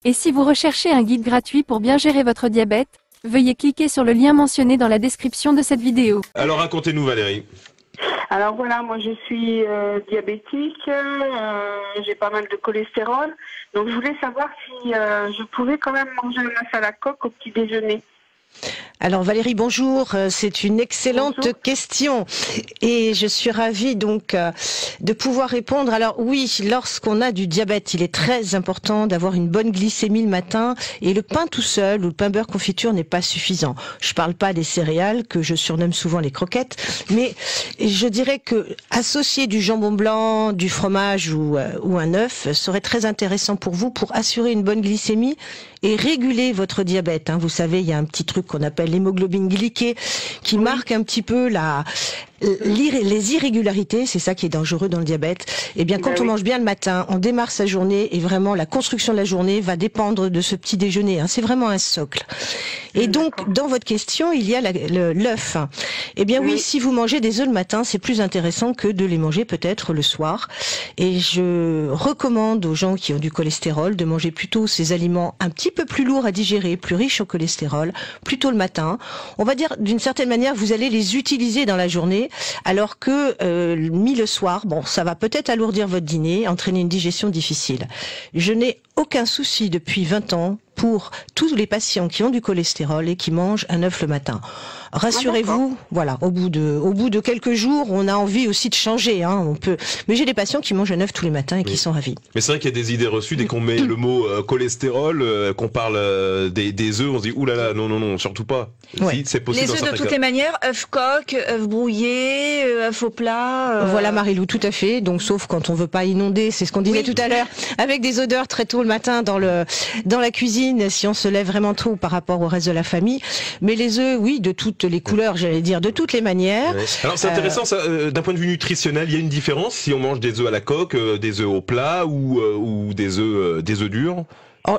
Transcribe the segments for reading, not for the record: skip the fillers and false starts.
Et si vous recherchez un guide gratuit pour bien gérer votre diabète, veuillez cliquer sur le lien mentionné dans la description de cette vidéo. Alors racontez-nous Valérie. Alors voilà, moi je suis diabétique, j'ai pas mal de cholestérol, donc je voulais savoir si je pouvais quand même manger un œuf à la coque au petit déjeuner. Alors Valérie, bonjour, c'est une excellente question et je suis ravie donc de pouvoir répondre. Alors oui, lorsqu'on a du diabète, il est très important d'avoir une bonne glycémie le matin et le pain tout seul ou le pain beurre confiture n'est pas suffisant. Je parle pas des céréales que je surnomme souvent les croquettes, mais je dirais que associer du jambon blanc, du fromage ou un œuf serait très intéressant pour vous pour assurer une bonne glycémie et réguler votre diabète. Vous savez, il y a un petit truc qu'on appelle l'hémoglobine glyquée qui marque un petit peu les irrégularités, c'est ça qui est dangereux dans le diabète. Eh bien, quand on mange bien le matin, on démarre sa journée et vraiment la construction de la journée va dépendre de ce petit déjeuner. C'est vraiment un socle. Et donc, dans votre question, il y a l'œuf. Eh bien oui, si vous mangez des œufs le matin, c'est plus intéressant que de les manger peut-être le soir. Et je recommande aux gens qui ont du cholestérol de manger plutôt ces aliments un petit peu plus lourds à digérer, plus riches en cholestérol, plutôt le matin. On va dire d'une certaine manière, vous allez les utiliser dans la journée, alors que mis le soir, bon, ça va peut-être alourdir votre dîner, entraîner une digestion difficile. Je n'ai aucun souci depuis 20 ans pour tous les patients qui ont du cholestérol et qui mangent un œuf le matin. Rassurez-vous, voilà, au bout de quelques jours, on a envie aussi de changer, on peut. Mais j'ai des patients qui mangent un œuf tous les matins et qui sont ravis. Mais c'est vrai qu'il y a des idées reçues dès qu'on met le mot cholestérol, qu'on parle des œufs, on se dit oulala, non, surtout pas. Si, c'est possible. Les œufs de toutes les manières, œufs coq, œufs brouillés, œufs au plat. Voilà Marie-Lou, tout à fait. Donc sauf quand on veut pas inonder, c'est ce qu'on disait tout à l'heure, avec des odeurs très tôt le matin dans la cuisine, si on se lève vraiment tôt par rapport au reste de la famille. Mais les œufs, oui, de toutes les couleurs, j'allais dire, de toutes les manières. Ouais. Alors c'est intéressant, d'un point de vue nutritionnel, il y a une différence si on mange des œufs à la coque, des œufs au plat ou des œufs durs.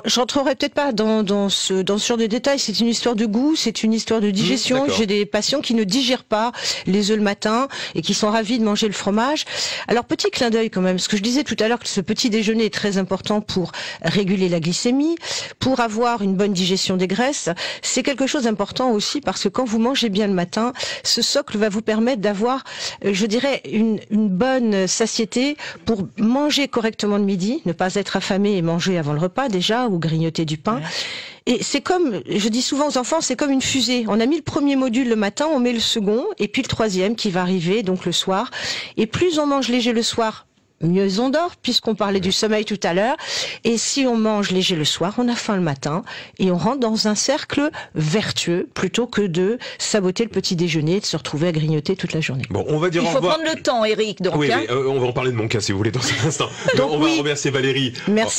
J'entrerai peut-être pas dans ce genre de détails. C'est une histoire de goût, c'est une histoire de digestion. J'ai des patients qui ne digèrent pas les œufs le matin et qui sont ravis de manger le fromage. Alors petit clin d'œil quand même, ce que je disais tout à l'heure que ce petit déjeuner est très important pour réguler la glycémie, pour avoir une bonne digestion des graisses. C'est quelque chose d'important aussi parce que quand vous mangez bien le matin, ce socle va vous permettre d'avoir, je dirais, une bonne satiété pour manger correctement le midi, ne pas être affamé et manger avant le repas déjà, ou grignoter du pain. Et c'est comme, je dis souvent aux enfants, c'est comme une fusée. On a mis le premier module le matin, on met le second, et puis le troisième qui va arriver, donc le soir. Et plus on mange léger le soir, mieux on dort, puisqu'on parlait du sommeil tout à l'heure. Et si on mange léger le soir, on a faim le matin, et on rentre dans un cercle vertueux, plutôt que de saboter le petit déjeuner et de se retrouver à grignoter toute la journée. Bon, on va dire il faut prendre le temps, Eric. Donc, oui, on va en parler de mon cas si vous voulez dans un instant. Donc, on va remercier Valérie. Merci.